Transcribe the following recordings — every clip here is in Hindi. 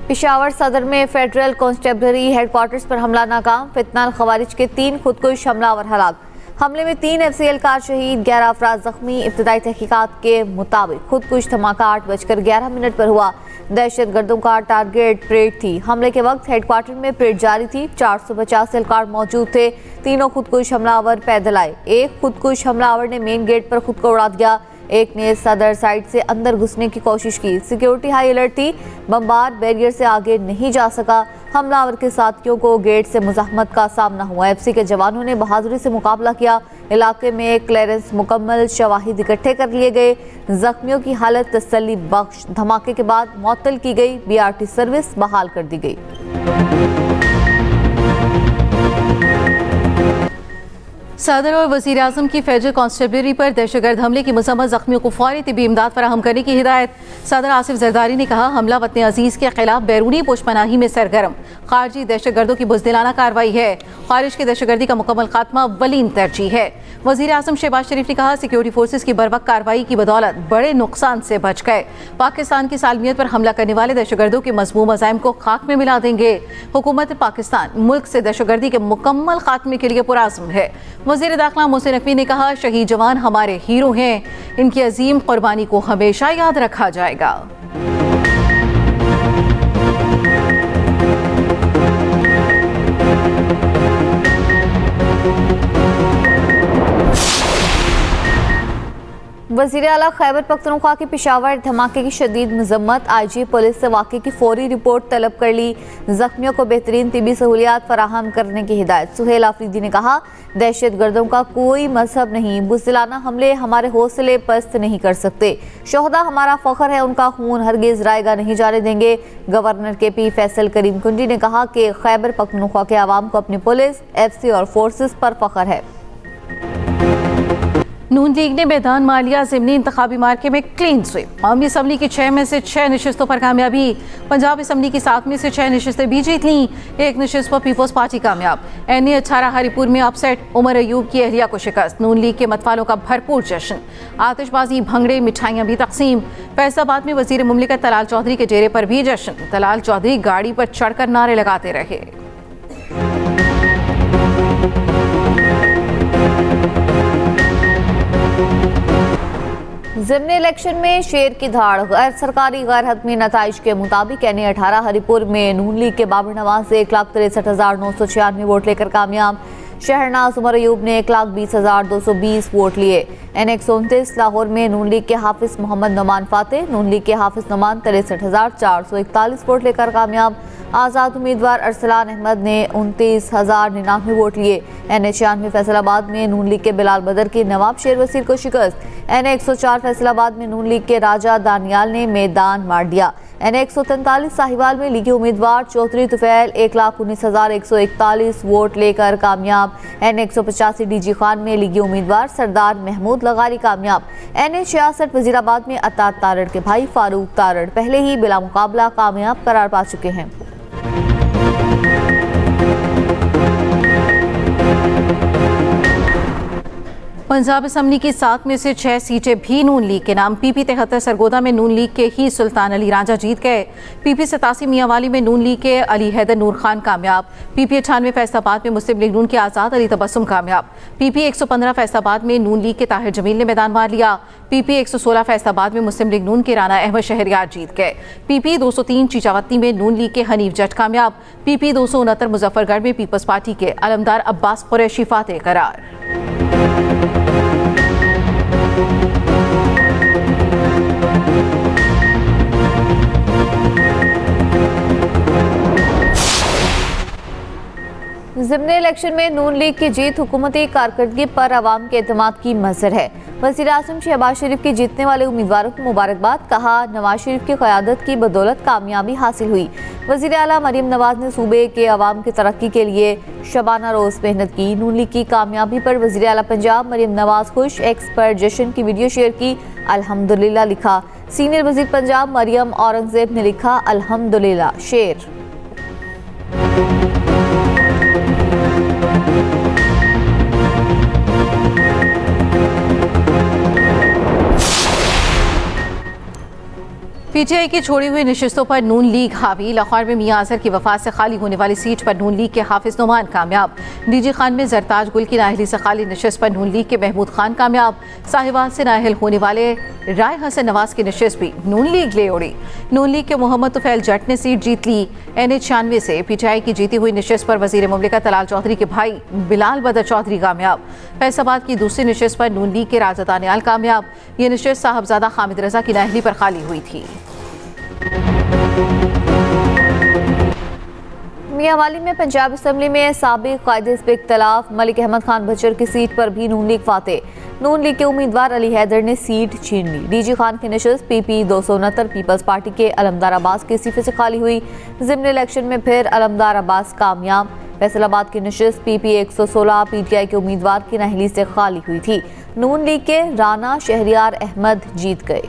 पेशावर सदर में फेडरल कांस्टेबलरी हेडक्वार्टर्स पर हमला नाकाम, फितनाल खवारिज के 3 खुदकुश हमलावर हलाक। हमले में 3 FCL कार शहीद, 11 अफराद जख्मी। इब्तदाई तहकीकात के मुताबिक खुदकुश धमाका 8:11 पर हुआ। दहशत गर्दों का टारगेट परेड थी। हमले के वक्त हेडक्वार्टर में परेड जारी थी। 450 एहलकार मौजूद थे। तीनों खुदकुश हमलावर पैदल आए। एक खुदकुश हमलावर ने मेन गेट पर खुद को उड़ा दिया। एक ने सदर साइड से अंदर घुसने की कोशिश की। सिक्योरिटी हाई अलर्ट थी। बमबार बैरियर से आगे नहीं जा सका। हमलावर के साथियों को गेट से मुज़ाहमत का सामना हुआ। FC के जवानों ने बहादुरी से मुकाबला किया। इलाके में क्लियरेंस मुकम्मल, शवाहिद इकट्ठे कर लिए गए। जख्मियों की हालत तसल्ली बख्श। धमाके के बाद मुअत्तल की गई BRT सर्विस बहाल कर दी गई। सदर और वज़ीर आज़म की फेडरल कांस्टेबलरी पर दहशतगर्द हमले की मुसम्मत जख्मियों को फौरी तिब्बी इमदाद फराहम करने की हिदायत। सदर आसिफ जरदारी ने कहा, हमला वतन अजीज़ के खिलाफ बैरूनी पुशपनाही में सरगर्म खारजी दहशतगर्दों की बुज़दिलाना कार्रवाई है। खारिज की दहशतगर्दी का मुकम्मल खात्मा अव्वलीन तरजीह है। वज़ीर आज़म शहबाज शरीफ ने कहा, सिक्योरिटी फोर्सेस की बरवक्त कार्रवाई की बदौलत बड़े नुकसान से बच गए। पाकिस्तान की सालमियत पर हमला करने वाले दहशतगर्दों के मज़मूम अज़ाइम को खाक में मिला देंगे। हुकूमत पाकिस्तान मुल्क से दहशतगर्दी के मुकम्मल खात्मे के लिए पुरअज़्म है। वज़ीर दाखिला मोहसिन नकवी ने कहा, शहीद जवान हमारे हीरो हैं, इनकी अजीम कुर्बानी को हमेशा याद रखा जाएगा। वज़ीर आला खैबर पख्तूनख्वा के पेशावर धमाके की शदीद मजम्मत। IG पुलिस से वाक़े की फौरी रिपोर्ट तलब कर ली। जख्मियों को बेहतरीन तिबी सहूलियात फराहम करने की हिदायत। सुहेल आफरीदी ने कहा, दहशत गर्दों का कोई मजहब नहीं, बुज़दिलाना हमले हमारे हौसले पस्त नहीं कर सकते। शोहदा हमारा फ़ख्र है, उनका खून हरगिज़ रायगा नहीं जाने देंगे। गवर्नर KP फैसल करीम कुंजी ने कहा कि खैबर पख्तूनख्वा के आवाम को अपनी पुलिस, FC और फोर्सेस पर फ़ख्र है। नून लीग ने मैदान मालिया ज़िमनी इंतखाबी मार्के में क्लीन स्वीप। कौमी असम्बली की 6 में से 6 नशिस्तों पर कामयाबी। पंजाब असम्बली की 7 में से 6 नशिस्तें भी जीत लीं। 1 नशिस्त पर पीपल्स पार्टी कामयाब। NA 18 हरिपुर में अपसेट, उमर अयूब की अहलिया को शिकस्त। नून लीग के मतवालों का भरपूर जश्न। आतिशबाजी, भंगड़े, मिठाइयाँ भी तकसीम। फैसलाबाद में वज़ीर मुमलिकत तलाल चौधरी के डेरे पर भी जश्न। तलाल चौधरी गाड़ी पर चढ़कर नारे लगाते रहे। ज़िमनी इलेक्शन में शेर की धाड़। गैर सरकारी गैर हतमी नताइज के मुताबिक NA 18 हरिपुर में नून लीग के बाबर नवाज से 1,63,996 वोट लेकर कामयाब। शहरनाज उमर अयूब ने 1,20,220 वोट लिए। NA 129 लाहौर में नून लीग के हाफिज मोहम्मद नोमान फाते, नून लीग के हाफिज नोमान 63,441 वोट लेकर कामयाब। आज़ाद उम्मीदवार अरसलान अहमद ने 29,099 वोट लिए। NA 96 फैसलाबाद में नून लीग के बिलाल बदर की नवाब शेर वसीर को शिकस्त। NA 104 फैसलाबाद में नून लीग के राजा दानियाल ने मैदान मार दिया। NA 143 साहिवाल में लीगी उम्मीदवार चौधरी तुफैल 1,19,141 वोट लेकर कामयाब। NA 185 DG खान में लीगी उम्मीदवार सरदार महमूद लगारी कामयाब। NA 66 वजीराबाद में अता तारड़ के भाई फारूक तारड़ पहले ही बिला मुकाबला कामयाब करार पा चुके हैं। पंजाब असम्बली की 7 में से 6 सीटें भी नून लीग के नाम। PP 73 सरगोदा में नून लीग के ही सुल्तान अली रांझा जीत गए। PP 87 मियांवाली में नून लीग के अली हैदर नूर खान कामयाब। PP 98 फैसलाबाद में मुस्लिम लीग नून के आज़ाद अली तबस्सुम कामयाब। PP 115 फैसलाबाद में नून लीग के ताहिर जमील ने मैदान मार लिया। PP 116 फैसलाबाद में मुस्लिम लीग नून के राना अहमद शहरियार जीत गए। PP 203 चीचावती में नून लीग के हनीफ जट कामयाब। PP 269 मुजफ्फरगढ़ में पीपल्स पार्टी के अलमदार अब्बास कुरैशी फातेह करार। ज़िमनी इलेक्शन में नून लीग की जीत हुकूमती कारकर्दगी पर अवाम के एतमाद की मज़हर है। वज़ीर आज़म शहबाज शरीफ की जीतने वाले उम्मीदवारों को मुबारकबाद। कहा, नवाज शरीफ की क़यादत की बदौलत कामयाबी हासिल हुई। वज़ीर आला मरियम नवाज ने सूबे के अवाम की तरक्की के लिए शबाना रोज़ मेहनत की। नून लीग की कामयाबी पर वज़ीर आला पंजाब मरियम नवाज खुश। एक्स पर जश्न की वीडियो शेयर की। अल्हम्दुलिल्लाह लिखा। सीनियर वज़ीर पंजाब मरियम औरंगज़ेब ने लिखा अल्हम्दुलिल्लाह शेर। पीटीआई की छोड़ी हुई नशिस्तों पर नून लीग हावी। लाहौर में मियां अजहर की वफात से खाली होने वाली सीट पर नून लीग के हाफिज नुमान कामयाब। डीजी खान में जरताज गुल की नाअहली से खाली नशिस्त पर नून लीग के महमूद खान कामयाब। साहिवाल से नाअहल होने वाले राय हसन नवाज की नशिस्त भी नून लीग ले उड़ी। नून लीग के मोहम्मद तुफैल जट ने सीट जीत ली। NH96 से पीटीआई की जीती हुई नशिस्त पर वजीर मुमलिकत तलाल चौधरी के भाई बिलाल बदर चौधरी कामयाब। फैसलाबाद की दूसरी नशिस्त पर नून लीग के राजा दानियाल कामयाब। ये नशिस्त साहबजादा हामिद रजा की नाअहली पर खाली हुई थी। मियांवाली में पंजाब असम्बली में साबिक कायदे पे इख्तलाफ। मलिक अहमद खान बचर की सीट पर भी नून लीग फाते। नून लीग के उम्मीदवार अली हैदर ने सीट छीन ली। डीजी खान की नशिस्त PP 269 पीपल्स पार्टी के अलमदार अब्बास के इस्तीफे से खाली हुई। ज़िमन इलेक्शन में फिर अलमदार अब्बास कामयाब। फैसलाबाद की नशिस्त PP 116 PTI के उम्मीदवार की नाअहली से खाली हुई थी। नून लीग के राना शहरियार अहमद जीत गए।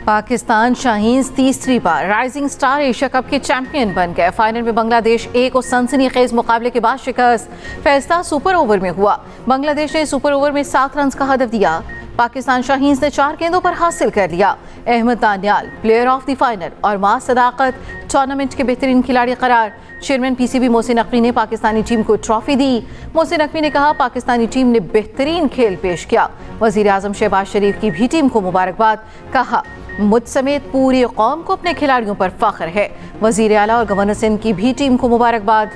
पाकिस्तान शाहीन्स तीसरी बार राइजिंग स्टार एशिया कप के चैंपियन बन गए। फाइनल में बांग्लादेश A को सनसनीखेज मुकाबले के बाद शिकस्त। फैसला सुपर ओवर में हुआ। बांग्लादेश ने सुपर ओवर में 7 रन का हदफ दिया। पाकिस्तान शाहीन्स ने 4 गेंदों पर हासिल कर लिया। Ahmad Daniyal player of the final और मां सदाकत टूर्नामेंट के बेहतरीन खिलाड़ी करार। चेयरमैन PCB मोहसिन नकवी ने पाकिस्तानी टीम को ट्रॉफी दी। मोहसिन नकवी ने कहा पाकिस्तानी टीम ने बेहतरीन खेल पेश किया। वजीर आजम शहबाज शरीफ की भी टीम को मुबारकबाद। कहा मुझ समेत पूरी कौम को अपने खिलाड़ियों पर फख्र है। वजीर आला और गवर्नर सिंध की भी टीम को मुबारकबाद।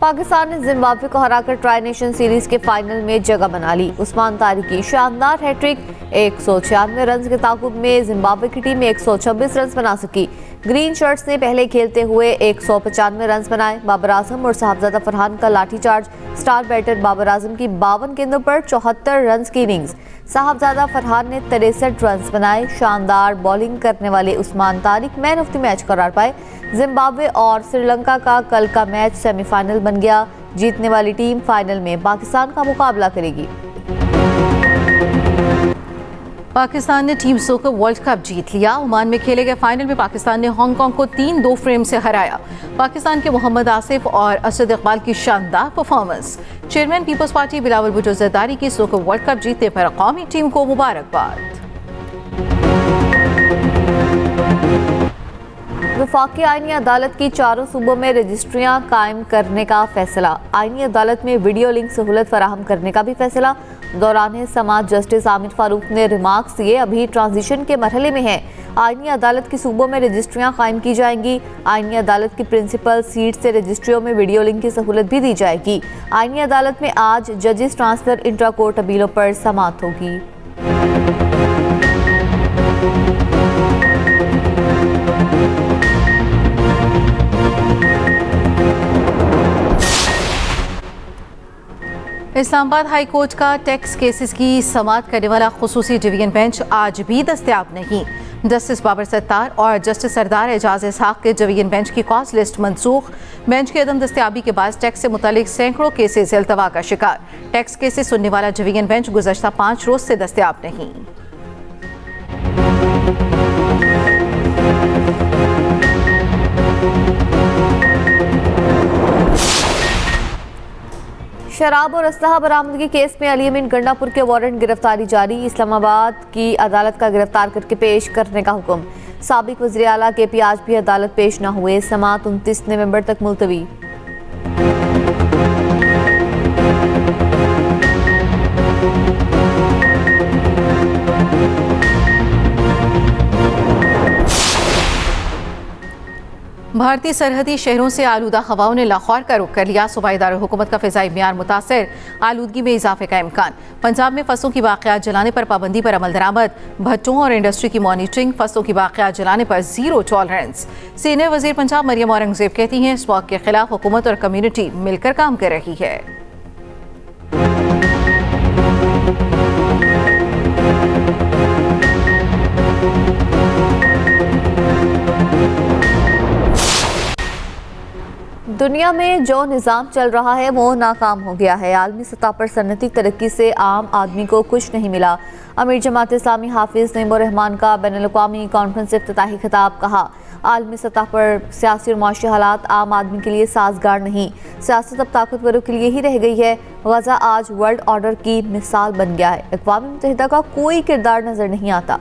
पाकिस्तान ने जिम्बाब्वे को हराकर ट्राई नेशन सीरीज के फाइनल में जगह बना ली। उस्मान तारिक की शानदार हैट्रिक। 196 रन के ताकुब में जिम्बाब्वे की टीम 126 रन बना सकी। ग्रीन शर्ट्स ने पहले खेलते हुए 195 रन बनाए। बाबर आजम और साहबजादा फरहान का लाठीचार्ज। स्टार बैटर बाबर आजम की 52 गेंदों पर 74 रन की इनिंग्स। साहबजादा फरहान ने 63 रन बनाए। शानदार बॉलिंग करने वाले Usman Tariq man of the match करार पाए। जिम्बाब्वे और श्रीलंका का कल का मैच सेमीफाइनल बन गया। जीतने वाली टीम फाइनल में पाकिस्तान का मुकाबला करेगी। पाकिस्तान ने टीम सोकर वर्ल्ड कप जीत लिया। ओमान में खेले गए फाइनल में पाकिस्तान ने हांगकांग को 3-2 फ्रेम से हराया। पाकिस्तान के मोहम्मद आसिफ और असद इकबाल की शानदार performance. Chairman Peoples Party Bilawal Bhutto Zardari की सोकर वर्ल्ड कप जीतने पर कौमी टीम को मुबारकबाद। वफाकी आईनी अदालत की 4 सूबों में रजिस्ट्रियां कायम करने का फैसला। आईनी अदालत में वीडियो लिंक सहूलत फराहम करने का भी फैसला। दौरान समाअत जस्टिस आमिर फारूक ने रिमार्क्स दिए अभी ट्रांजिशन के मरहले में है। आईनी अदालत की सूबों में रजिस्ट्रियां कायम की जाएंगी। आईनी अदालत की प्रिंसिपल सीट से रजिस्ट्रियों में वीडियो लिंक की सहूलत भी दी जाएगी। आईनी अदालत में आज जजेस ट्रांसफर इंट्रा कोर्ट अपीलों पर समाअत होगी। इस्लामाबाद हाई कोर्ट का टैक्स केसेस की समाअत करने वाला खुसूसी डिवीजन बेंच आज भी दस्तयाब नहीं। जस्टिस बाबर सत्तार और जस्टिस सरदार एजाज इसहाक के डिवीजन बेंच की कॉज लिस्ट मनसूख। बेंच की अदम दस्तयाबी के बाद टैक्स से मुतालिक सैकड़ों केसेस अल्तवा का शिकार। टैक्स केसेस सुनने वाला डिवीजन बेंच गुज़श्ता 5 रोज से दस्तयाब नहीं। शराब और असलहा बरामदगी केस में अली अमीन गंडापुर के वारंट गिरफ्तारी जारी। इस्लामाबाद की अदालत का गिरफ्तार करके पेश करने का हुक्म। साबिक वज़ीर आला KP आज भी अदालत पेश न हुए। समाअत 29 नवंबर तक मुलतवी। भारतीय सरहदी शहरों से आलूदा हवाओं ने लाहौर का रुख कर लिया। सूबाई दारुल हुकूमत का फ़िज़ाई मियार मुतासर। आलूदगी में इजाफे का इम्कान। पंजाब में फसलों की बाक़ियात जलाने पर पाबंदी पर अमल दरामद। भट्टों और इंडस्ट्री की मॉनिटरिंग। फसलों की बाक़ियात जलाने पर 0 टॉलरेंस। सीनियर वज़ीर पंजाब मरियम औरंगज़ेब कहती हैं स्मॉग के खिलाफ हुकूमत और कम्यूनिटी मिलकर काम कर रही है। दुनिया में जो निज़ाम चल रहा है वो नाकाम हो गया है। आलमी सतह पर सनती तरक्की से आम आदमी को कुछ नहीं मिला। अमीर जमात इस्लामी हाफिज नईमुर रहमान का बैनुल अक़वामी कॉन्फ्रेंस इफ्तिताही खिताब। कहा आलमी सतह पर सियासी और माशी हालात आम आदमी के लिए साजगार नहीं, सियासत अब ताकतवरों के लिए ही रह गई है। गजा आज वर्ल्ड ऑर्डर की मिसाल बन गया है। अक़वाम मुत्तहिदा का कोई किरदार नजर नहीं आता।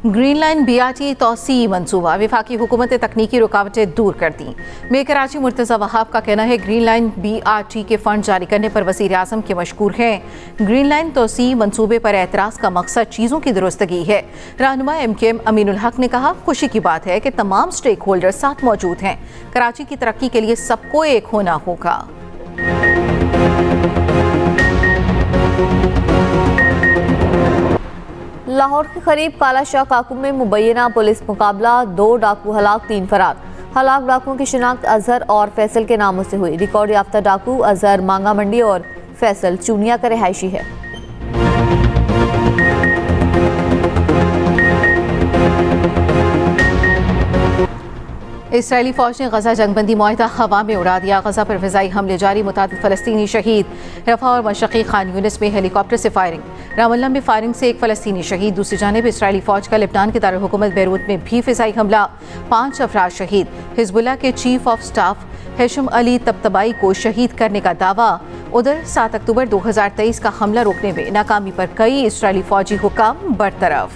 ग्रीन लाइन BRT तौसी मंसूबा वफाकी हुकूमत तकनीकी रुकावटें दूर कर दी। मेयर कराची मुर्तज़ा वहाब का कहना है ग्रीन लाइन BRT के फंड जारी करने पर वज़ीर आज़म के मशकूर हैं। ग्रीन लाइन तौसी मंसूबे पर एतराज़ का मकसद चीज़ों की दुरुस्तगी है। रहनुमा MKM अमीनुल हक ने कहा खुशी की बात है कि तमाम स्टेक होल्डर साथ मौजूद हैं। कराची की तरक्की के लिए सबको एक होना होगा। लाहौर के करीब कालाशाह काकुम में मुबैना पुलिस मुकाबला, 2 डाकू हलाक 3 फरार। हलाक डाकुओं की शिनाख्त अजहर और फैसल के नामों से हुई। रिकॉर्ड याफ्ता डाकू अजहर मांगा मंडी और फैसल चूनिया का रिहायशी है। इसराइली फौज ने गजा जंगबंदी मुआहिदा हवा में उड़ा दिया। गजा पर फिजाई हमले जारी, मुतादिद फलस्तीनी शहीद। रफा और मशक़ी खान यूनिस में हेलीकॉप्टर से फायरिंग, रामल्ला में फायरिंग से 1 फलस्तीनी शहीद। दूसरी जानिब इसराइली फौज का लेबनान के दारुल हुकूमत बैरूत में भी फिजाई हमला, 5 अफराद शहीद। हिजबुल्लाह के chief of staff Hesham Ali तबतबाई को शहीद करने का दावा। उधर 7 अक्टूबर 2023 का हमला रोकने में नाकामी पर कई इसराइली फौजी हुकाम बरतरफ।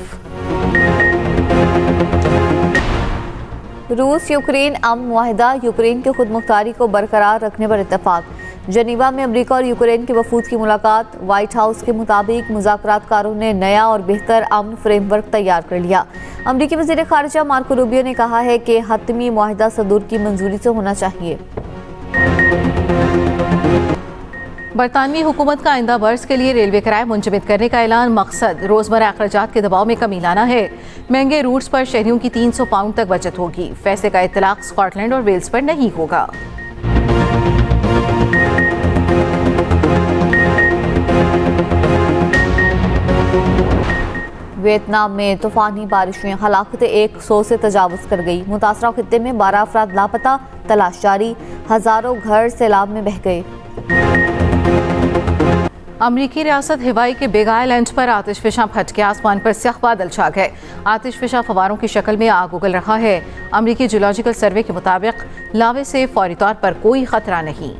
रूस यूक्रेन अमन मुआहिदा, यूक्रेन की खुद मुख्तारी को बरकरार रखने पर इत्तफाक। जनीवा में अमरीका और यूक्रेन के वफूद की मुलाकात। व्हाइट हाउस के मुताबिक मुज़ाकरातकारों ने नया और बेहतर अमन फ्रेमवर्क तैयार कर लिया। अमरीकी वज़ीर ख़ारिजा मार्को रूबियो ने कहा है कि हतमी मुआहिदा सदूर की मंजूरी से होना चाहिए। बरतानवी हुकूमत का आइंदा बरस के लिए रेलवे किराए मुंजमद करने का ऐलान। मकसद रोजमर्रा अखराजात के दबाव में कमी लाना है। महंगे रूट्स पर शहरियों की 300 पाउंड तक बचत होगी। फैसले का इतलाक स्कॉटलैंड और वेल्स पर नहीं होगा। वियतनाम में तूफानी बारिशें हलाकत 100 से तजावुज कर गई। मुतासरा खित्ते में 12 अफराद लापता, तलाश जारी। हजारों घर सैलाब में बह गए। अमरीकी रियासत हवाई के बिग आइलैंड पर आतिशफिशा फट के आसमान पर स्याह बादल छा गए। आतिशफिशा फवारों की शक्ल में आग उगल रहा है। अमरीकी जियोलॉजिकल सर्वे के मुताबिक लावे से फौरी तौर पर कोई खतरा नहीं।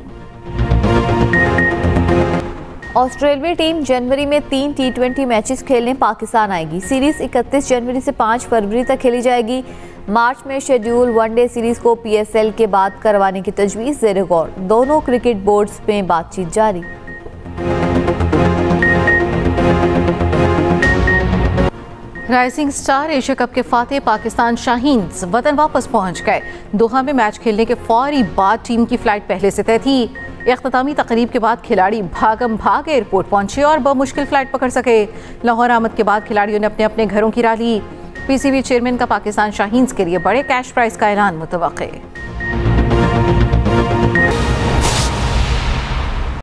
ऑस्ट्रेलियाई टीम जनवरी में 3 T20 मैचेस खेलने पाकिस्तान आएगी। सीरीज 31 जनवरी से 5 फरवरी तक खेली जाएगी। मार्च में शेड्यूल वनडे सीरीज को PSL के बाद करवाने की तजवीज़ ज़ेर गौर। दोनों क्रिकेट बोर्ड्स में बातचीत जारी। राइजिंग स्टार एशिया कप के फातेह पाकिस्तान शाहीन्स वतन वापस पहुंच गए। दोहा में मैच खेलने के फौरी बाद टीम की फ्लाइट पहले से तय थी। इख्तितामी तकरीब के बाद खिलाड़ी भागम भाग एयरपोर्ट पहुंचे और बमुश्किल फ्लाइट पकड़ सके। लाहौर आमद के बाद खिलाड़ियों ने अपने अपने घरों की राह ली। PCB चेयरमैन का पाकिस्तान शाहीन्स के लिए बड़े कैश प्राइज का ऐलान मुतवक्के।